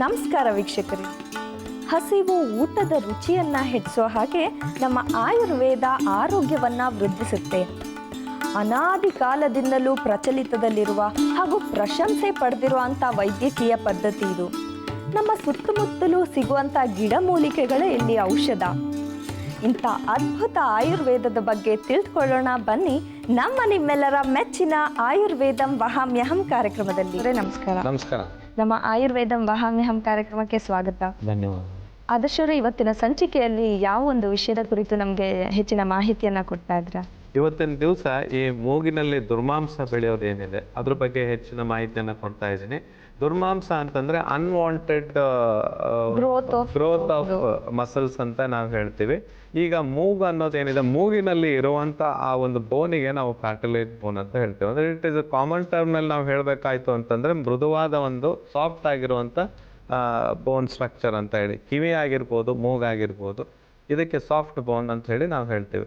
ನಮಸ್ಕಾರ ವೀಕ್ಷಕರೇ. ಹಸಿವು ಊಟದ ರುಚಿಯನ್ನ ಹೆಚ್ಚಿಸೋ ಹಾಗೆ ನಮ್ಮ ಆಯುರ್ವೇದ ಆರೋಗ್ಯವನ್ನ ವೃದ್ಧಿಸುತ್ತೆ. ಅನಾದಿ ಕಾಲದಿಂದಲೂ ಪ್ರಚಲಿತದಲ್ಲಿರುವ ಹಾಗೂ ಪ್ರಶಂಸೆ ಪಡೆದಿರುವಂಥ ವೈದ್ಯಕೀಯ ಪದ್ಧತಿ ಇದು. ನಮ್ಮ ಸುತ್ತಮುತ್ತಲೂ ಸಿಗುವಂಥ ಗಿಡಮೂಲಿಕೆಗಳೇ ಇಲ್ಲಿ ಔಷಧ. ಇಂಥ ಅದ್ಭುತ ಆಯುರ್ವೇದದ ಬಗ್ಗೆ ತಿಳಿದುಕೊಳ್ಳೋಣ ಬನ್ನಿ, ನಮ್ಮ ನಿಮ್ಮೆಲ್ಲರ ಮೆಚ್ಚಿನ ಆಯುರ್ವೇದಂ ವಹಾಮ್ಯಹಂ ಕಾರ್ಯಕ್ರಮದಲ್ಲಿ. ನಮಸ್ಕಾರ. ನಮಸ್ಕಾರ. ನಮ್ಮ ಆಯುರ್ವೇದಂ ವಹಾಮ್ಯಹಂ ಕಾರ್ಯಕ್ರಮಕ್ಕೆ ಸ್ವಾಗತ. ಧನ್ಯವಾದ. ಆದರ್ಶರು, ಇವತ್ತಿನ ಸಂಚಿಕೆಯಲ್ಲಿ ಯಾವ ಒಂದು ವಿಷಯದ ಕುರಿತು ನಮಗೆ ಹೆಚ್ಚಿನ ಮಾಹಿತಿಯನ್ನ ಕೊಡ್ತಾ ಇದ್ರ? ಇವತ್ತಿನ ದಿವಸ ಈ ಮೂಗಿನಲ್ಲಿ ದುರ್ಮಾಂಸ ಬೆಳೆಯೋದು ಏನಿದೆ ಅದ್ರ ಬಗ್ಗೆ ಹೆಚ್ಚಿನ ಮಾಹಿತಿಯನ್ನ ಕೊಡ್ತಾ ಇದ್ದೀನಿ. ದುರ್ಮಾಂಸ ಅಂತಂದ್ರೆ ಅನ್ವಾಂಟೆಡ್ ಗ್ರೋತ್ ಆಫ್ ಮಸಲ್ಸ್ ಅಂತ ನಾವು ಹೇಳ್ತೀವಿ. ಈಗ ಮೂಗು ಅನ್ನೋದೇನಿದೆ, ಮೂಗಿನಲ್ಲಿ ಇರುವಂತ ಆ ಒಂದು ಬೋನಿಗೆ ನಾವು ಕಾರ್ಟಿಲೇಜ್ ಬೋನ್ ಅಂತ ಹೇಳ್ತೀವಿ. ಅಂದ್ರೆ ಇಟ್ ಇಸ್ ಕಾಮನ್ ಟರ್ಮ್ ನಲ್ಲಿ ನಾವು ಹೇಳ್ಬೇಕಾಯ್ತು ಅಂತಂದ್ರೆ ಮೃದುವಾದ ಒಂದು ಸಾಫ್ಟ್ ಆಗಿರುವಂತ ಬೋನ್ ಸ್ಟ್ರಕ್ಚರ್ ಅಂತ ಹೇಳಿ. ಕಿವಿ ಆಗಿರ್ಬೋದು, ಮೂಗಾಗಿರ್ಬೋದು, ಇದಕ್ಕೆ ಸಾಫ್ಟ್ ಬೋನ್ ಅಂತ ಹೇಳಿ ನಾವು ಹೇಳ್ತೀವಿ.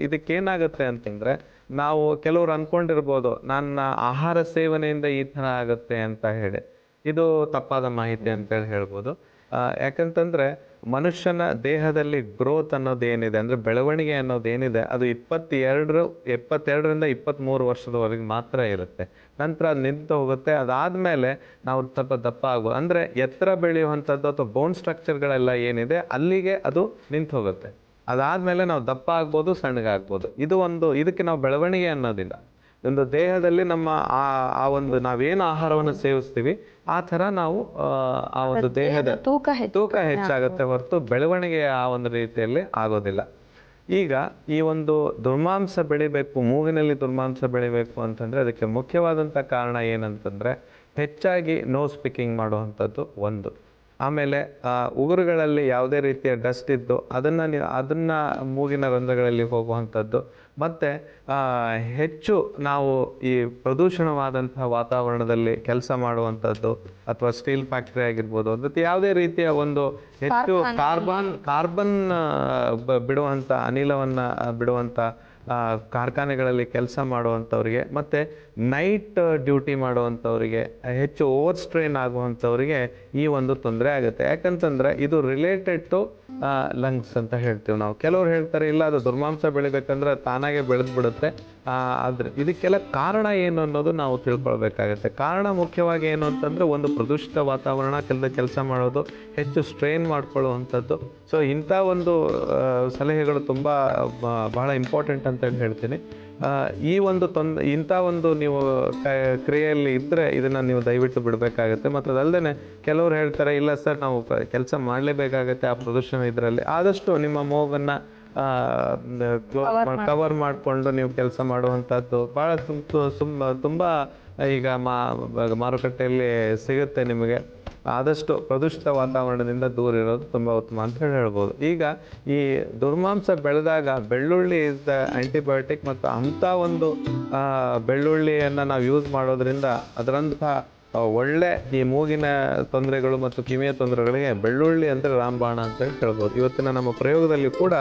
ಇದಕ್ಕೇನಾಗುತ್ತೆ ಅಂತಂದ್ರೆ, ನಾವು ಕೆಲವ್ರು ಅನ್ಕೊಂಡಿರ್ಬೋದು ನನ್ನ ಆಹಾರ ಸೇವನೆಯಿಂದ ಈ ಥರ ಆಗುತ್ತೆ ಅಂತ ಹೇಳಿ. ಇದು ತಪ್ಪಾದ ಮಾಹಿತಿ ಅಂತೇಳಿ ಹೇಳ್ಬೋದು. ಯಾಕಂತಂದ್ರೆ ಮನುಷ್ಯನ ದೇಹದಲ್ಲಿ ಗ್ರೋತ್ ಅನ್ನೋದು ಏನಿದೆ, ಅಂದ್ರೆ ಬೆಳವಣಿಗೆ ಅನ್ನೋದು ಏನಿದೆ, ಅದು 22ರಿಂದ 23 ವರ್ಷದವರೆಗೆ ಮಾತ್ರ ಇರುತ್ತೆ. ನಂತರ ಅದು ನಿಂತು ಹೋಗುತ್ತೆ. ಅದಾದ್ಮೇಲೆ ನಾವು ಸ್ವಲ್ಪ ದಪ್ಪ ಆಗ್ಬೋದು, ಅಂದ್ರೆ ಎತ್ತರ ಬೆಳೆಯುವಂಥದ್ದು ಅಥವಾ ಬೋನ್ ಸ್ಟ್ರಕ್ಚರ್ಗಳೆಲ್ಲ ಏನಿದೆ ಅಲ್ಲಿಗೆ ಅದು ನಿಂತು ಹೋಗುತ್ತೆ. ಅದಾದ್ಮೇಲೆ ನಾವು ದಪ್ಪ ಆಗ್ಬೋದು, ಸಣ್ಣಗಾಗ್ಬೋದು. ಇದಕ್ಕೆ ನಾವು ಬೆಳವಣಿಗೆ ಅನ್ನೋದಿಲ್ಲ. ಒಂದು ದೇಹದಲ್ಲಿ ನಮ್ಮ ಆ ಒಂದು ನಾವೇನು ಆಹಾರವನ್ನು ಸೇವಿಸ್ತೀವಿ ಆ ಥರ ನಾವು ಆ ಒಂದು ದೇಹದ ತೂಕ ಹೆಚ್ಚಾಗುತ್ತೆ ಹೊರತು ಬೆಳವಣಿಗೆ ಆ ಒಂದು ರೀತಿಯಲ್ಲಿ ಆಗೋದಿಲ್ಲ. ಈಗ ಈ ಒಂದು ದುರ್ಮಾಂಸ ಬೆಳಿಬೇಕು, ಮೂಗಿನಲ್ಲಿ ದುರ್ಮಾಂಸ ಬೆಳಿಬೇಕು ಅಂತಂದ್ರೆ ಅದಕ್ಕೆ ಮುಖ್ಯವಾದಂಥ ಕಾರಣ ಏನಂತಂದ್ರೆ, ಹೆಚ್ಚಾಗಿ ನೋಸ್ ಪಿಕ್ಕಿಂಗ್ ಮಾಡುವಂಥದ್ದು ಒಂದು. ಆಮೇಲೆ ಉಗುರುಗಳಲ್ಲಿ ಯಾವುದೇ ರೀತಿಯ ಡಸ್ಟ್ ಇದ್ದು ಅದನ್ನ ಮೂಗಿನ ರಂಧ್ರಗಳಲ್ಲಿ ಹೋಗುವಂಥದ್ದು. ಮತ್ತೆ ಹೆಚ್ಚು ನಾವು ಈ ಪ್ರದೂಷಣವಾದಂತಹ ವಾತಾವರಣದಲ್ಲಿ ಕೆಲಸ ಮಾಡುವಂಥದ್ದು, ಅಥವಾ ಸ್ಟೀಲ್ ಫ್ಯಾಕ್ಟ್ರಿ ಆಗಿರ್ಬೋದು, ಮತ್ತು ಯಾವುದೇ ರೀತಿಯ ಒಂದು ಹೆಚ್ಚು ಕಾರ್ಬನ್ ಬಿಡುವಂಥ ಅನಿಲವನ್ನು ಬಿಡುವಂಥ ಕಾರ್ಖಾನೆಗಳಲ್ಲಿ ಕೆಲಸ ಮಾಡುವಂಥವ್ರಿಗೆ, ಮತ್ತು ನೈಟ್ ಡ್ಯೂಟಿ ಮಾಡುವಂಥವ್ರಿಗೆ, ಹೆಚ್ಚು ಓವರ್ ಸ್ಟ್ರೈನ್ ಆಗುವಂಥವ್ರಿಗೆ ಈ ಒಂದು ತೊಂದರೆ ಆಗುತ್ತೆ. ಯಾಕಂತಂದ್ರೆ ಇದು ರಿಲೇಟೆಡ್ ಟು ಲಂಗ್ಸ್ ಅಂತ ಹೇಳ್ತೀವಿ ನಾವು. ಕೆಲವ್ರು ಹೇಳ್ತಾರೆ ಇಲ್ಲ, ಅದು ದುರ್ಮಾಂಸ ಬೆಳಿಬೇಕಂದ್ರೆ ತಾನಾಗೆ ಬೆಳೆದು ಬಿಡುತ್ತೆ. ಆದ್ರೆ ಇದಕ್ಕೆಲ್ಲ ಕಾರಣ ಏನು ಅನ್ನೋದು ನಾವು ತಿಳ್ಕೊಳ್ಬೇಕಾಗತ್ತೆ. ಕಾರಣ ಮುಖ್ಯವಾಗಿ ಏನು ಅಂತಂದ್ರೆ, ಒಂದು ಪ್ರದೂಷಿತ ವಾತಾವರಣ, ಕೆಲಸ ಮಾಡೋದು, ಹೆಚ್ಚು ಸ್ಟ್ರೈನ್ ಮಾಡ್ಕೊಳ್ಳುವಂಥದ್ದು. ಸೊ ಇಂಥ ಒಂದು ಸಲಹೆಗಳು ತುಂಬಾ ಬಹಳ ಇಂಪಾರ್ಟೆಂಟ್ ಅಂತ ಹೇಳ್ತೀನಿ. ಈ ಒಂದು ಇಂಥ ಒಂದು ನೀವು ಕ್ರಿಯೆಯಲ್ಲಿ ಇದ್ದರೆ ಇದನ್ನು ನೀವು ದಯವಿಟ್ಟು ಬಿಡಬೇಕಾಗತ್ತೆ. ಮತ್ತು ಅದಲ್ಲದೆ ಕೆಲವ್ರು ಹೇಳ್ತಾರೆ ಇಲ್ಲ ಸರ್, ನಾವು ಕೆಲಸ ಮಾಡಲೇಬೇಕಾಗತ್ತೆ ಆ ಪ್ರದೂಷಣ ಇದರಲ್ಲಿ. ಆದಷ್ಟು ನಿಮ್ಮ ಮೂಗನ್ನು ಕವರ್ ಮಾಡಿಕೊಂಡು ನೀವು ಕೆಲಸ ಮಾಡುವಂಥದ್ದು ಭಾಳ ತುಂಬ ಈಗ ಮಾರುಕಟ್ಟೆಯಲ್ಲಿ ಸಿಗುತ್ತೆ ನಿಮಗೆ. ಆದಷ್ಟು ಪ್ರದೂಷಿತ ವಾತಾವರಣದಿಂದ ದೂರ ಇರೋದು ತುಂಬ ಉತ್ತಮ ಅಂತ ಹೇಳ್ಬೋದು. ಈಗ ಈ ದುರ್ಮಾಂಸ ಬೆಳೆದಾಗ ಬೆಳ್ಳುಳ್ಳಿ ಇಸ್ ದ ಆಂಟಿಬಯೋಟಿಕ್, ಮತ್ತು ಅಂಥ ಒಂದು ಬೆಳ್ಳುಳ್ಳಿಯನ್ನು ನಾವು ಯೂಸ್ ಮಾಡೋದ್ರಿಂದ ಅದರಂಥ ಒಳ್ಳೆ ಈ ಮೂಗಿನ ತೊಂದರೆಗಳು ಮತ್ತು ಕಿವಿಯ ತೊಂದರೆಗಳಿಗೆ ಬೆಳ್ಳುಳ್ಳಿ ಅಂದರೆ ರಾಮಬಾಣ ಅಂತ ಹೇಳ್ಬೋದು. ಇವತ್ತಿನ ನಮ್ಮ ಪ್ರಯೋಗದಲ್ಲಿ ಕೂಡ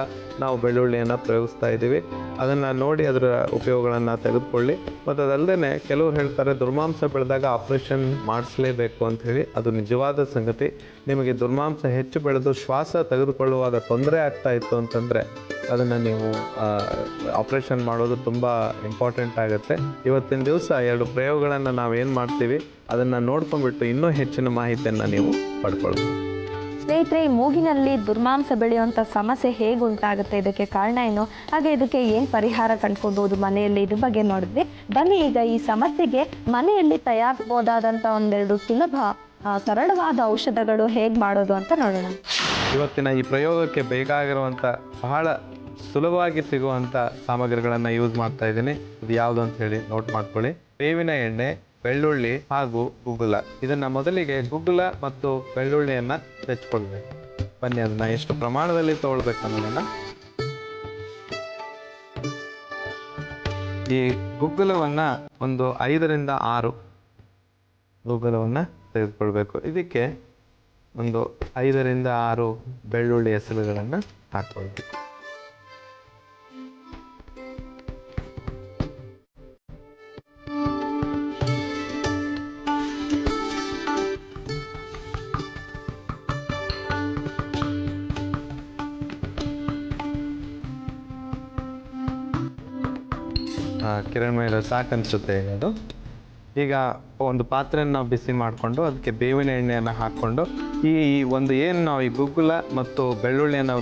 ನಾವು ಬೆಳ್ಳುಳ್ಳಿಯನ್ನು ಪ್ರಯೋಗಿಸ್ತಾ ಇದ್ದೀವಿ. ಅದನ್ನು ನೋಡಿ ಅದರ ಉಪಯೋಗಗಳನ್ನು ತೆಗೆದುಕೊಳ್ಳಿ. ಮತ್ತು ಅದಲ್ಲದೆ ಕೆಲವರು ಹೇಳ್ತಾರೆ ದುರ್ಮಾಂಸ ಬೆಳೆದಾಗ ಆಪ್ರೇಷನ್ ಮಾಡಿಸ್ಲೇಬೇಕು ಅಂಥೇಳಿ. ಅದು ನಿಜವಾದ ಸಂಗತಿ. ನಿಮಗೆ ದುರ್ಮಾಂಸ ಹೆಚ್ಚು ಬೆಳೆದು ಶ್ವಾಸ ತೆಗೆದುಕೊಳ್ಳುವಾಗ ತೊಂದರೆ ಆಗ್ತಾ ಇತ್ತು ಅಂತಂದರೆ ಅದನ್ನು ನೀವು ಆಪ್ರೇಷನ್ ಮಾಡೋದು ತುಂಬ ಇಂಪಾರ್ಟೆಂಟ್ ಆಗುತ್ತೆ. ಇವತ್ತಿನ ದಿವಸ 2 ಪ್ರಯೋಗಗಳನ್ನು ನಾವೇನು ಮಾಡ್ತೀವಿ ಅದನ್ನು ನೋಡ್ಕೊಂಡ್ಬಿಟ್ಟು ಇನ್ನೂ ಹೆಚ್ಚಿನ ಮಾಹಿತಿಯನ್ನು ನೀವು ಪಡ್ಕೊಳ್ಬೋದು. ಸ್ನೇಹಿತರೆ, ಈ ಮೂಗಿನಲ್ಲಿ ದುರ್ಮಾಂಸ ಬೆಳೆಯುವಂಥ ಸಮಸ್ಯೆ ಹೇಗೆ ಉಂಟಾಗುತ್ತೆ, ಇದಕ್ಕೆ ಕಾರಣ ಏನು, ಹಾಗೆ ಇದಕ್ಕೆ ಏನು ಪರಿಹಾರ ಕಂಡುಕೊಳ್ಬೋದು ಮನೆಯಲ್ಲಿ, ಇದ್ರ ಬಗ್ಗೆ ನೋಡಿದ್ವಿ. ಬನ್ನಿ ಈಗ ಈ ಸಮಸ್ಯೆಗೆ ಮನೆಯಲ್ಲಿ ತಯಾರಿಸಬಹುದಾದಂಥ 1-2 ಸುಲಭ ಸರಳವಾದ ಔಷಧಗಳು ಹೇಗೆ ಮಾಡೋದು ಅಂತ ನೋಡೋಣ. ಇವತ್ತಿನ ಈ ಪ್ರಯೋಗಕ್ಕೆ ಬೇಕಾಗಿರುವಂಥ ಬಹಳ ಸುಲಭವಾಗಿ ಸಿಗುವಂಥ ಸಾಮಗ್ರಿಗಳನ್ನು ಯೂಸ್ ಮಾಡ್ತಾ ಇದ್ದೀನಿ. ಇದು ಯಾವುದು ಅಂತ ಹೇಳಿ ನೋಟ್ ಮಾಡ್ಕೊಳ್ಳಿ. ಬೇವಿನ ಎಣ್ಣೆ, ಬೆಳ್ಳುಳ್ಳಿ ಹಾಗೂ ಗುಗ್ಗುಲ. ಇದನ್ನು ಮೊದಲಿಗೆ ಗುಗ್ಗುಲ ಮತ್ತು ಬೆಳ್ಳುಳ್ಳಿಯನ್ನು ತೆಚ್ಕೊಳ್ಬೇಕು. ಬನ್ನಿ ಅದನ್ನು ಎಷ್ಟು ಪ್ರಮಾಣದಲ್ಲಿ ತೊಗೊಳ್ಬೇಕು ಅನ್ನೋದನ್ನು. ಈ ಗುಗ್ಗುಲವನ್ನು ಒಂದು 5ರಿಂದ 6 ಗುಗ್ಗುಲವನ್ನು ತೆಗೆದುಕೊಳ್ಬೇಕು. ಇದಕ್ಕೆ ಒಂದು 5ರಿಂದ 6 ಬೆಳ್ಳುಳ್ಳಿ ಎಸಳುಗಳನ್ನು ಹಾಕ್ಕೊಳ್ಬೇಕು. ಕಿರಣ್ ಸಾಕು ಅನಿಸುತ್ತೆ ಅದು. ಈಗ ಒಂದು ಪಾತ್ರೆಯನ್ನು ನಾವು ಬಿಸಿ ಮಾಡಿಕೊಂಡು ಅದಕ್ಕೆ ಬೇವಿನ ಎಣ್ಣೆಯನ್ನು ಹಾಕ್ಕೊಂಡು ಈ ಒಂದು ಏನು ನಾವು ಈ ಗುಗ್ಗುಲ ಮತ್ತು ಬೆಳ್ಳುಳ್ಳಿಯನ್ನು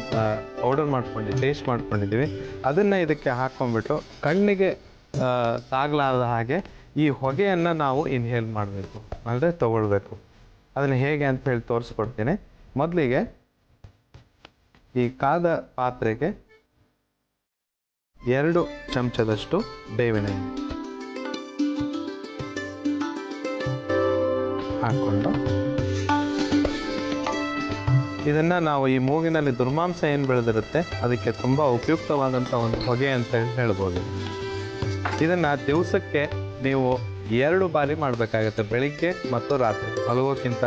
ಪೌಡರ್ ಮಾಡ್ಕೊಂಡಿದ್ದೀವಿ, ಪೇಸ್ಟ್ ಮಾಡ್ಕೊಂಡಿದ್ದೀವಿ, ಅದನ್ನು ಇದಕ್ಕೆ ಹಾಕ್ಕೊಂಡ್ಬಿಟ್ಟು ಕಣ್ಣಿಗೆ ತಾಗಲಾರದ ಹಾಗೆ ಈ ಹೊಗೆಯನ್ನು ನಾವು ಇನ್ಹೇಲ್ ಮಾಡಬೇಕು, ಅಂದರೆ ತಗೊಳ್ಬೇಕು. ಅದನ್ನು ಹೇಗೆ ಅಂತ ಹೇಳಿ ತೋರಿಸ್ಕೊಡ್ತೀನಿ. ಮೊದಲಿಗೆ ಈ ಕಾದ ಪಾತ್ರೆಗೆ 2 ಚಮಚದಷ್ಟು ಬೇವಿನ ಎಣ್ಣೆ ಹಾಕ್ಕೊಂಡು ಇದನ್ನು ನಾವು ಈ ಮೂಗಿನಲ್ಲಿ ದುರ್ಮಾಂಸ ಏನು ಬೆಳೆದಿರುತ್ತೆ ಅದಕ್ಕೆ ತುಂಬ ಉಪಯುಕ್ತವಾದಂಥ ಒಂದು ಹೊಗೆ ಅಂತ ಹೇಳ್ಬೋದು. ಇದನ್ನು ದಿವಸಕ್ಕೆ ನೀವು 2 ಬಾರಿ ಮಾಡಬೇಕಾಗುತ್ತೆ, ಬೆಳಿಗ್ಗೆ ಮತ್ತು ರಾತ್ರಿ ಮಲಗೋಕ್ಕಿಂತ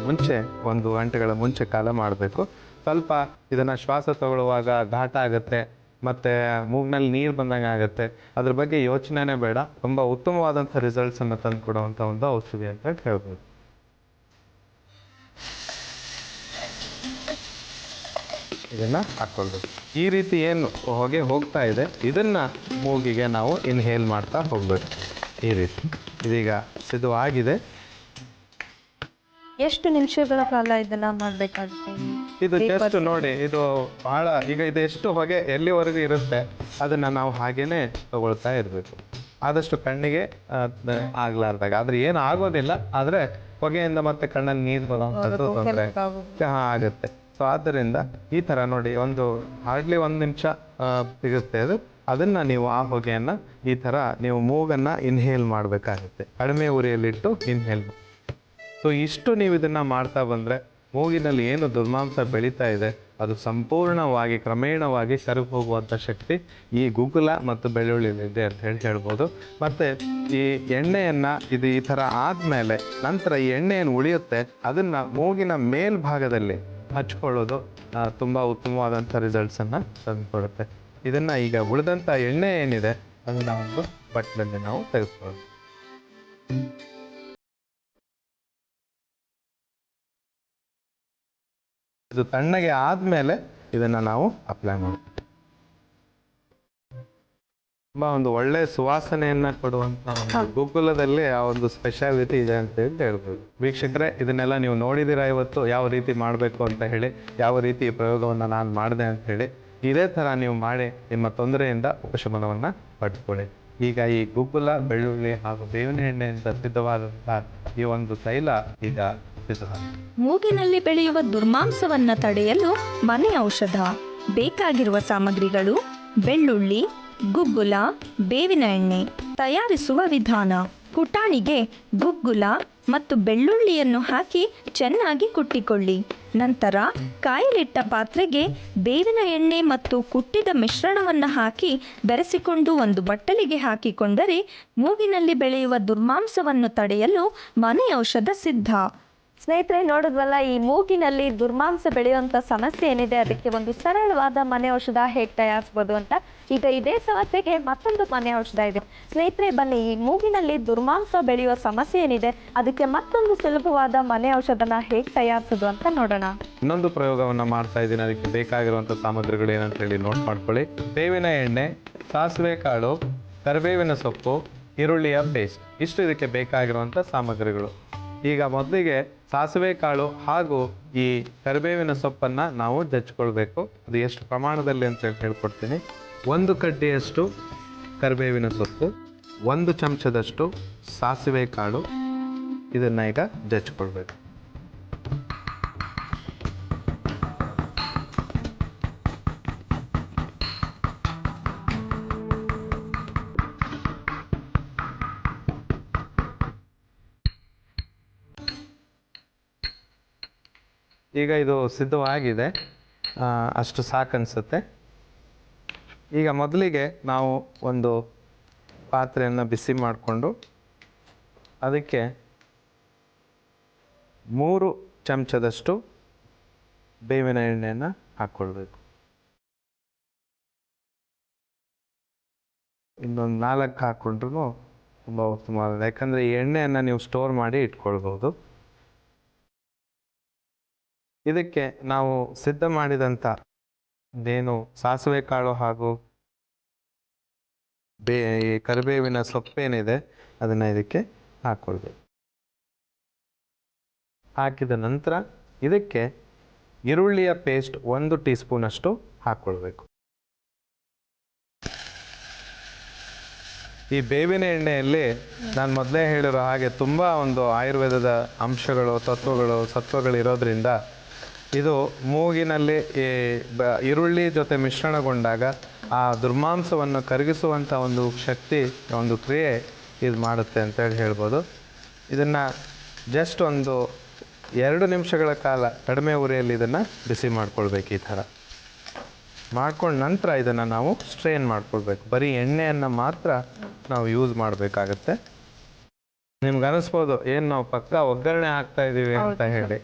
ಮುಂಚೆ 1 ಗಂಟೆಗಳ ಮುಂಚೆ ಕಾಲ ಮಾಡಬೇಕು. ಸ್ವಲ್ಪ ಇದನ್ನು ಶ್ವಾಸ ತಗೊಳ್ಳುವಾಗ ಘಾಟ ಆಗುತ್ತೆ ಮತ್ತು ಮೂಗಿನಲ್ಲಿ ನೀರು ಬಂದಂಗೆ ಆಗುತ್ತೆ, ಅದ್ರ ಬಗ್ಗೆ ಯೋಚನೆನೇ ಬೇಡ. ತುಂಬ ಉತ್ತಮವಾದಂಥ ರಿಸಲ್ಟ್ಸನ್ನು ತಂದು ಕೊಡುವಂಥ ಒಂದು ಔಷಧಿ ಅಂತ ಹೇಳ್ಬೋದು. ಇದನ್ನು ಹಾಕ್ಕೊಳ್ಬೇಕು. ಈ ರೀತಿ ಏನು ಹೊಗೆ ಹೋಗ್ತಾ ಇದೆ ಇದನ್ನು ಮೂಗಿಗೆ ನಾವು ಇನ್ಹೇಲ್ ಮಾಡ್ತಾ ಹೋಗ್ಬೇಕು. ಈ ರೀತಿ ಇದೀಗ ಸಿದ್ಧವಾಗಿದೆ. ಎಷ್ಟು ನಿಮಿಷಗಳ ಕಾಲ ಇದನ್ನ ಮಾಡಬೇಕಾಗುತ್ತೆ? ಇದು ಜಸ್ಟ್ ನೋಡಿ, ಇದು ಬಹಳ ಈಗ ಇದು ಎಷ್ಟು ಹೊಗೆ ಎಲ್ಲಿವರೆಗೂ ಇರುತ್ತೆ ಅದನ್ನು ನಾವು ಹಾಗೇನೆ ತಗೊಳ್ತಾ ಇರಬೇಕು. ಆದಷ್ಟು ಕಣ್ಣಿಗೆ ಆಗ್ಲಾರ್ದಾಗ, ಆದ್ರೆ ಏನು ಆಗೋದಿಲ್ಲ, ಆದರೆ ಹೊಗೆಯಿಂದ ಮತ್ತೆ ಕಣ್ಣಲ್ಲಿ ನೀರು ಬರೋವಂಥದ್ದು ತೊಂದರೆ ಆಗುತ್ತೆ. ಸೊ ಆದ್ದರಿಂದ ಈ ಥರ ನೋಡಿ, ಹಾರ್ಡ್ಲಿ 1 ನಿಮಿಷ ಸಿಗುತ್ತೆ ಅದು. ಅದನ್ನು ನೀವು ಆ ಹೊಗೆಯನ್ನು ಈ ಥರ ನೀವು ಮೂಗನ್ನು ಇನ್ಹೇಲ್ ಮಾಡಬೇಕಾಗುತ್ತೆ, ಕಡಿಮೆ ಉರಿಯಲ್ಲಿಟ್ಟು ಇನ್ಹೇಲ್. ಸೊ ಇಷ್ಟು ನೀವು ಇದನ್ನು ಮಾಡ್ತಾ ಬಂದರೆ ಮೂಗಿನಲ್ಲಿ ಏನು ದುರ್ಮಾಂಸ ಬೆಳೀತಾ ಇದೆ ಅದು ಸಂಪೂರ್ಣವಾಗಿ ಕ್ರಮೇಣವಾಗಿ ಸರಿದು ಹೋಗುವಂಥ ಶಕ್ತಿ ಈ ಗುಗ್ಗುಲ ಮತ್ತು ಬೆಳ್ಳುಳ್ಳಿಲಿದೆ ಅಂತ ಹೇಳ್ಬೋದು. ಮತ್ತು ಈ ಎಣ್ಣೆಯನ್ನು ಇದು ಈ ಥರ ಆದಮೇಲೆ ನಂತರ ಈ ಎಣ್ಣೆಯನ್ನು ಉಳಿಯುತ್ತೆ, ಅದನ್ನು ಮೂಗಿನ ಮೇಲ್ಭಾಗದಲ್ಲಿ ಹಚ್ಕೊಳ್ಳೋದು ತುಂಬ ಉತ್ತಮವಾದಂಥ ರಿಸಲ್ಟ್ಸನ್ನು ತಂದುಕೊಡುತ್ತೆ. ಇದನ್ನು ಈಗ ಉಳಿದಂಥ ಎಣ್ಣೆ ಏನಿದೆ ಅದನ್ನು ಒಂದು ಬಟ್ಟಲಲ್ಲಿ ನಾವು ತೆಗೆದುಕೊಳ್ಳೋದು. ಇದು ತಣ್ಣಗೆ ಆದಮೇಲೆ ಇದನ್ನು ನಾವು ಅಪ್ಲೈ ಮಾಡ್ತೀವಿ. ತುಂಬ ಒಂದು ಒಳ್ಳೆ ಸುವಾಸನೆಯನ್ನು ಕೊಡುವಂಥ ಗುಗ್ಗುಲದಲ್ಲಿ ಆ ಒಂದು ಸ್ಪೆಷಾಲಿಟಿ ಇದೆ ಅಂತ ಹೇಳ್ಬೋದು. ವೀಕ್ಷಕರೇ, ಇದನ್ನೆಲ್ಲ ನೀವು ನೋಡಿದ್ದೀರಾ ಇವತ್ತು ಯಾವ ರೀತಿ ಮಾಡಬೇಕು ಅಂತ ಹೇಳಿ, ಯಾವ ರೀತಿ ಪ್ರಯೋಗವನ್ನು ನಾನು ಮಾಡಿದೆ ಅಂತ ಹೇಳಿ. ಇದೇ ಥರ ನೀವು ಮಾಡಿ ನಿಮ್ಮ ತೊಂದರೆಯಿಂದ ಉಪಶಮನವನ್ನು ಪಡೆದುಕೊಳ್ಳಿ. ಈಗ ಈ ಗುಗ್ಗುಲ, ಬೆಳ್ಳುಳ್ಳಿ ಹಾಗೂ ಬೇವಿನ ಎಣ್ಣೆಯಿಂದ ಸಿದ್ಧವಾದಂಥ ಈ ಒಂದು ತೈಲ ಈಗ ಸಿದ್ಧವಾಗಿದೆ. ಮೂಗಿನಲ್ಲಿ ಬೆಳೆಯುವ ದುರ್ಮಾಂಸವನ್ನ ತಡೆಯಲು ಮನೆ ಔಷಧ. ಬೇಕಾಗಿರುವ ಸಾಮಗ್ರಿಗಳು: ಬೆಳ್ಳುಳ್ಳಿ, ಗುಗ್ಗುಲ, ಬೇವಿನ ಎಣ್ಣೆ. ತಯಾರಿಸುವ ವಿಧಾನ: ಕುಟಾಣಿಗೆ ಗುಗ್ಗುಲ ಮತ್ತು ಬೆಳ್ಳುಳ್ಳಿಯನ್ನು ಹಾಕಿ ಚೆನ್ನಾಗಿ ಕುಟ್ಟಿಕೊಳ್ಳಿ. ನಂತರ ಕಾಯಲಿಟ್ಟ ಪಾತ್ರೆಗೆ ಬೇವಿನ ಎಣ್ಣೆ ಮತ್ತು ಕುಟ್ಟಿದ ಮಿಶ್ರಣವನ್ನು ಹಾಕಿ ಬೆರೆಸಿಕೊಂಡು ಒಂದು ಬಟ್ಟಲಿಗೆ ಹಾಕಿಕೊಂಡರೆ ಮೂಗಿನಲ್ಲಿ ಬೆಳೆಯುವ ದುರ್ಮಾಂಸವನ್ನು ತಡೆಯಲು ಮನೆ ಔಷಧ ಸಿದ್ಧ. ಸ್ನೇಹಿತರೆ, ನೋಡಿದ್ವಲ್ಲ, ಈ ಮೂಗಿನಲ್ಲಿ ದುರ್ಮಾಂಸ ಬೆಳೆಯುವಂಥ ಸಮಸ್ಯೆ ಏನಿದೆ ಅದಕ್ಕೆ ಒಂದು ಸರಳವಾದ ಮನೆ ಔಷಧ ಹೇಗೆ ತಯಾರಿಸ್ಬೋದು ಅಂತ. ಈಗ ಇದೇ ಸಮಸ್ಯೆಗೆ ಮತ್ತೊಂದು ಮನೆ ಔಷಧ ಇದೆ. ಸ್ನೇಹಿತರೆ ಬನ್ನಿ, ಈ ಮೂಗಿನಲ್ಲಿ ದುರ್ಮಾಂಸ ಬೆಳೆಯುವ ಸಮಸ್ಯೆ ಏನಿದೆ ಅದಕ್ಕೆ ಮತ್ತೊಂದು ಸುಲಭವಾದ ಮನೆ ಔಷಧನ ಹೇಗೆ ತಯಾರಿಸೋದು ಅಂತ ನೋಡೋಣ. ಇನ್ನೊಂದು ಪ್ರಯೋಗವನ್ನು ಮಾಡ್ತಾ ಇದ್ದೀನಿ. ಅದಕ್ಕೆ ಬೇಕಾಗಿರುವಂಥ ಸಾಮಗ್ರಿಗಳು ಏನಂತ ಹೇಳಿ ನೋಟ್ ಮಾಡ್ಕೊಳ್ಳಿ. ಬೇವಿನ ಎಣ್ಣೆ, ಸಾಸಿವೆ ಕಾಳು, ಕರಿಬೇವಿನ ಸೊಪ್ಪು, ಈರುಳ್ಳಿಯ ಪೇಸ್ಟ್, ಇಷ್ಟು ಇದಕ್ಕೆ ಬೇಕಾಗಿರುವಂಥ ಸಾಮಗ್ರಿಗಳು. ಈಗ ಮೊದಲಿಗೆ ಸಾಸಿವೆ ಕಾಳು ಹಾಗೂ ಈ ಕರಿಬೇವಿನ ಸೊಪ್ಪನ್ನು ನಾವು ಜಜ್ಕೊಳ್ಬೇಕು. ಅದು ಎಷ್ಟು ಪ್ರಮಾಣದಲ್ಲಿ ಅಂತ ಹೇಳ್ಕೊಡ್ತೀನಿ. 1 ಕಡ್ಡಿಯಷ್ಟು ಕರಿಬೇವಿನ ಸೊಪ್ಪು, 1 ಚಮಚದಷ್ಟು ಸಾಸಿವೆ ಕಾಳು, ಇದನ್ನು ಈಗ ಜಜ್ಕೊಳ್ಬೇಕು. ಈಗ ಇದು ಸಿದ್ಧವಾಗಿದೆ, ಅಷ್ಟು ಸಾಕನ್ಸುತ್ತೆ. ಈಗ ಮೊದಲಿಗೆ ನಾವು ಒಂದು ಪಾತ್ರೆಯನ್ನು ಬಿಸಿ ಮಾಡಿಕೊಂಡು ಅದಕ್ಕೆ 3 ಚಮಚದಷ್ಟು ಬೇವಿನ ಎಣ್ಣೆಯನ್ನು ಹಾಕ್ಕೊಳ್ಬೇಕು. ಇನ್ನೊಂದು 4 ಹಾಕ್ಕೊಂಡ್ರೂ ತುಂಬ ಉತ್ತಮವಾದ, ಯಾಕಂದರೆ ಈ ಎಣ್ಣೆಯನ್ನು ನೀವು ಸ್ಟೋರ್ ಮಾಡಿ ಇಟ್ಕೊಳ್ಬೋದು. ಇದಕ್ಕೆ ನಾವು ಸಿದ್ಧ ಮಾಡಿದಂಥ ಏನು ಸಾಸಿವೆ ಕಾಳು ಹಾಗೂ ಈ ಕರಿಬೇವಿನ ಸೊಪ್ಪೇನಿದೆ ಅದನ್ನು ಇದಕ್ಕೆ ಹಾಕ್ಕೊಳ್ಬೇಕು. ಹಾಕಿದ ನಂತರ ಇದಕ್ಕೆ ಈರುಳ್ಳಿಯ ಪೇಸ್ಟ್ 1 ಟೀ ಸ್ಪೂನಷ್ಟು ಹಾಕ್ಕೊಳ್ಬೇಕು. ಈ ಬೇವಿನ ಎಣ್ಣೆಯಲ್ಲಿ ನಾನು ಮೊದಲೇ ಹೇಳಿರೋ ಹಾಗೆ ತುಂಬ ಒಂದು ಆಯುರ್ವೇದದ ಅಂಶಗಳು, ತತ್ವಗಳು, ಸತ್ವಗಳು ಇರೋದ್ರಿಂದ ಇದು ಮೂಗಿನಲ್ಲಿ ಈ ಈರುಳ್ಳಿ ಜೊತೆ ಮಿಶ್ರಣಗೊಂಡಾಗ ಆ ದುರ್ಮಾಂಸವನ್ನು ಕರಗಿಸುವಂಥ ಒಂದು ಶಕ್ತಿ, ಒಂದು ಕ್ರಿಯೆ ಇದು ಮಾಡುತ್ತೆ ಅಂತೇಳಿ ಹೇಳ್ಬೋದು. ಇದನ್ನು ಜಸ್ಟ್ ಒಂದು 2 ನಿಮಿಷಗಳ ಕಾಲ ಕಡಿಮೆ ಉರಿಯಲ್ಲಿ ಇದನ್ನು ಬಿಸಿ ಮಾಡ್ಕೊಳ್ಬೇಕು. ಈ ಥರ ಮಾಡ್ಕೊಂಡ ನಂತರ ಇದನ್ನು ನಾವು ಸ್ಟ್ರೈನ್ ಮಾಡ್ಕೊಳ್ಬೇಕು. ಬರೀ ಎಣ್ಣೆಯನ್ನು ಮಾತ್ರ ನಾವು ಯೂಸ್ ಮಾಡಬೇಕಾಗತ್ತೆ. ನಿಮ್ಗೆ ಅನಿಸ್ಬೋದು ಏನು ನಾವು ಪಕ್ಕ ಒಗ್ಗರಣೆ ಹಾಕ್ತಾ ಇದ್ದೀವಿ ಅಂತ ಹೇಳಿ,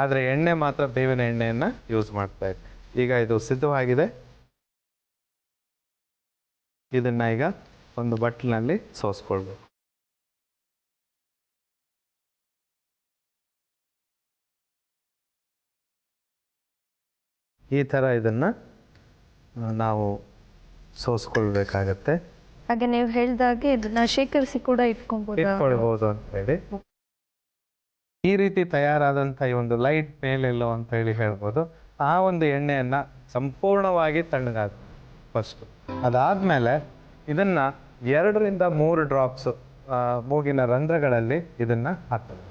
ಆದರೆ ಎಣ್ಣೆ ಮಾತ್ರ ಬೇವಿನ ಎಣ್ಣೆಯನ್ನು ಯೂಸ್ ಮಾಡ್ತಾ ಇದ್ದೀವಿ. ಈಗ ಇದು ಸಿದ್ಧವಾಗಿದೆ. ಇದನ್ನು ಈಗ ಒಂದು ಬಟ್ಲಿನಲ್ಲಿ ಸೋಸ್ಕೊಳ್ಬೇಕು. ಈ ಥರ ಇದನ್ನು ನಾವು ಸೋಸ್ಕೊಳ್ಬೇಕಾಗತ್ತೆ. ಹಾಗೆ ನೀವು ಹೇಳಿದಾಗೆ ಇದನ್ನ ಶೇಖರಿಸಿ ಕೂಡ ಇಟ್ಕೊಳ್ಬೋದು ಅಂತ ಹೇಳಿ. ಈ ರೀತಿ ತಯಾರಾದಂಥ ಈ ಒಂದು ಲೈಟ್ ಮೇಲೆಲ್ಲೋ ಅಂತ ಹೇಳಿ ಹೇಳ್ಬೋದು. ಆ ಒಂದು ಎಣ್ಣೆಯನ್ನು ಸಂಪೂರ್ಣವಾಗಿ ತಣ್ಣಗಾದ ಫಸ್ಟು. ಅದಾದಮೇಲೆ ಇದನ್ನು 2-3 ಡ್ರಾಪ್ಸು ಮೂಗಿನ ರಂಧ್ರಗಳಲ್ಲಿ ಇದನ್ನು ಹಾಕ್ತದೆ.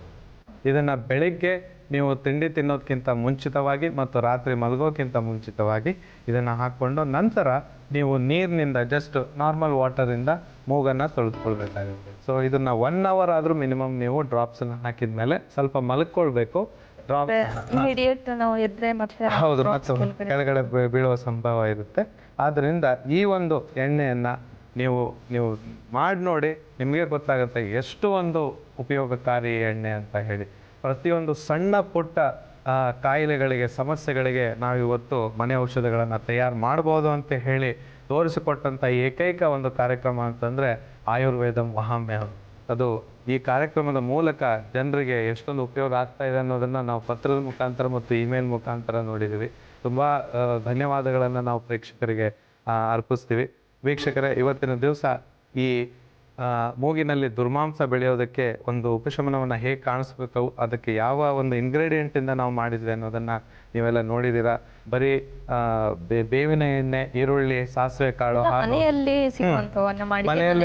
ಇದನ್ನು ಬೆಳಿಗ್ಗೆ ನೀವು ತಿಂಡಿ ತಿನ್ನೋದಕ್ಕಿಂತ ಮುಂಚಿತವಾಗಿ ಮತ್ತು ರಾತ್ರಿ ಮಲಗೋಕ್ಕಿಂತ ಮುಂಚಿತವಾಗಿ ಇದನ್ನು ಹಾಕ್ಕೊಂಡು ನಂತರ ನೀವು ನೀರಿನಿಂದ ಜಸ್ಟ್ ನಾರ್ಮಲ್ ವಾಟರಿಂದ ಮೂಗನ್ನು ತೊಳೆದುಕೊಳ್ಬೇಕಾಗುತ್ತೆ. ಸೊ ಇದನ್ನು 1 ಅವರ್ ಆದರೂ ಮಿನಿಮಮ್ ನೀವು ಡ್ರಾಪ್ಸನ್ನು ಹಾಕಿದ ಮೇಲೆ ಸ್ವಲ್ಪ ಮಲ್ಕೊಳ್ಬೇಕು. ಹೌದು, ಮತ್ತೆ ಕೆಳಗಡೆ ಬೀಳುವ ಸಂಭವ ಇರುತ್ತೆ. ಆದ್ದರಿಂದ ಈ ಒಂದು ಎಣ್ಣೆಯನ್ನು ನೀವು ಮಾಡಿ ನೋಡಿ, ನಿಮಗೆ ಗೊತ್ತಾಗುತ್ತೆ ಎಷ್ಟು ಒಂದು ಉಪಯೋಗಕಾರಿ ಎಣ್ಣೆ ಅಂತ ಹೇಳಿ. ಪ್ರತಿಯೊಂದು ಸಣ್ಣ ಪುಟ್ಟ ಕಾಯಿಲೆಗಳಿಗೆ, ಸಮಸ್ಯೆಗಳಿಗೆ ನಾವಿವತ್ತು ಮನೆ ಔಷಧಗಳನ್ನು ತಯಾರು ಮಾಡ್ಬೋದು ಅಂತ ಹೇಳಿ ತೋರಿಸಿಕೊಟ್ಟಂಥ ಏಕೈಕ ಒಂದು ಕಾರ್ಯಕ್ರಮ ಅಂತಂದರೆ ಆಯುರ್ವೇದ ಮಹಾಮ್ಯಹಂ. ಅದು ಈ ಕಾರ್ಯಕ್ರಮದ ಮೂಲಕ ಜನರಿಗೆ ಎಷ್ಟೊಂದು ಉಪಯೋಗ ಆಗ್ತಾ ಇದೆ ಅನ್ನೋದನ್ನು ನಾವು ಪತ್ರದ ಮುಖಾಂತರ ಮತ್ತು ಇಮೇಲ್ ಮುಖಾಂತರ ನೋಡಿದ್ದೀವಿ. ತುಂಬ ಧನ್ಯವಾದಗಳನ್ನು ನಾವು ಪ್ರೇಕ್ಷಕರಿಗೆ ಅರ್ಪಿಸ್ತೀವಿ. ವೀಕ್ಷಕರೇ, ಇವತ್ತಿನ ದಿವಸ ಈ ಮೂಗಿನಲ್ಲಿ ದುರ್ಮಾಂಸ ಬೆಳೆಯೋದಕ್ಕೆ ಒಂದು ಉಪಶಮನವನ್ನು ಹೇಗೆ ಕಾಣಿಸ್ಬೇಕು, ಅದಕ್ಕೆ ಯಾವ ಒಂದು ಇಂಗ್ರೀಡಿಯೆಂಟಿಂದ ನಾವು ಮಾಡಿದ್ವಿ ಅನ್ನೋದನ್ನು ನೀವೆಲ್ಲ ನೋಡಿದ್ದೀರಾ. ಬರೀ ಬೇವಿನ ಎಣ್ಣೆ, ಈರುಳ್ಳಿ, ಸಾಸಿವೆ ಕಾಳು, ಮನೆಯಲ್ಲಿ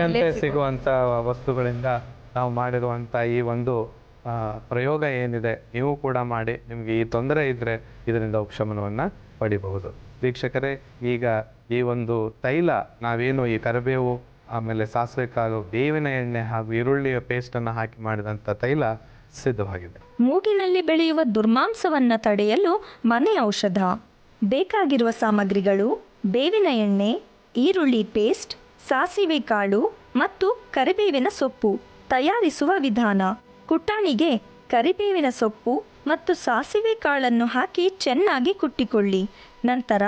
ಅಂತ ಸಿಗುವಂಥ ವಸ್ತುಗಳಿಂದ ನಾವು ಮಾಡಿರುವಂಥ ಈ ಒಂದು ಪ್ರಯೋಗ ಏನಿದೆ, ನೀವು ಕೂಡ ಮಾಡಿ ನಿಮಗೆ ಈ ತೊಂದರೆ ಇದ್ದರೆ ಇದರಿಂದ ಉಪಶಮನವನ್ನು ಪಡಿಬಹುದು. ವೀಕ್ಷಕರೇ, ಈಗ ಈ ಒಂದು ತೈಲ, ನಾವೇನು ಈ ಕರಿಬೇವು, ಆಮೇಲೆ ಸಾಸಿವೆ ಕಾಳು, ಬೇವಿನ ಎಣ್ಣೆ ಹಾಗೂ ಈರುಳ್ಳಿಯ ಪೇಸ್ಟನ್ನು ಹಾಕಿ ಮಾಡಿದಂಥ ತೈಲ ಸಿದ್ಧವಾಗಿದೆ. ಮೂಗಿನಲ್ಲಿ ಬೆಳೆಯುವ ದುರ್ಮಾಂಸವನ್ನು ತಡೆಯಲು ಮನೆ ಔಷಧ. ಬೇಕಾಗಿರುವ ಸಾಮಗ್ರಿಗಳು: ಬೇವಿನ ಎಣ್ಣೆ, ಈರುಳ್ಳಿ ಪೇಸ್ಟ್, ಸಾಸಿವೆ ಕಾಳು ಮತ್ತು ಕರಿಬೇವಿನ ಸೊಪ್ಪು. ತಯಾರಿಸುವ ವಿಧಾನ: ಕುಟಾಣಿಗೆ ಕರಿಬೇವಿನ ಸೊಪ್ಪು ಮತ್ತು ಸಾಸಿವೆ ಕಾಳನ್ನು ಹಾಕಿ ಚೆನ್ನಾಗಿ ಕುಟ್ಟಿಕೊಳ್ಳಿ. ನಂತರ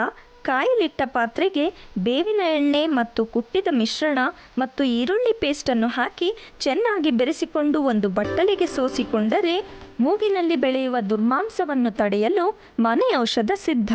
ಕಾಯಿಲಿಟ್ಟ ಪಾತ್ರೆಗೆ ಬೇವಿನ ಎಣ್ಣೆ ಮತ್ತು ಕುಟ್ಟಿದ ಮಿಶ್ರಣ ಮತ್ತು ಈರುಳ್ಳಿ ಪೇಸ್ಟನ್ನು ಹಾಕಿ ಚೆನ್ನಾಗಿ ಬೆರೆಸಿಕೊಂಡು ಒಂದು ಬಟ್ಟಲಿಗೆ ಸೋಸಿಕೊಂಡರೆ ಮೂಗಿನಲ್ಲಿ ಬೆಳೆಯುವ ದುರ್ಮಾಂಸವನ್ನು ತಡೆಯಲು ಮನೆ ಔಷಧ ಸಿದ್ಧ.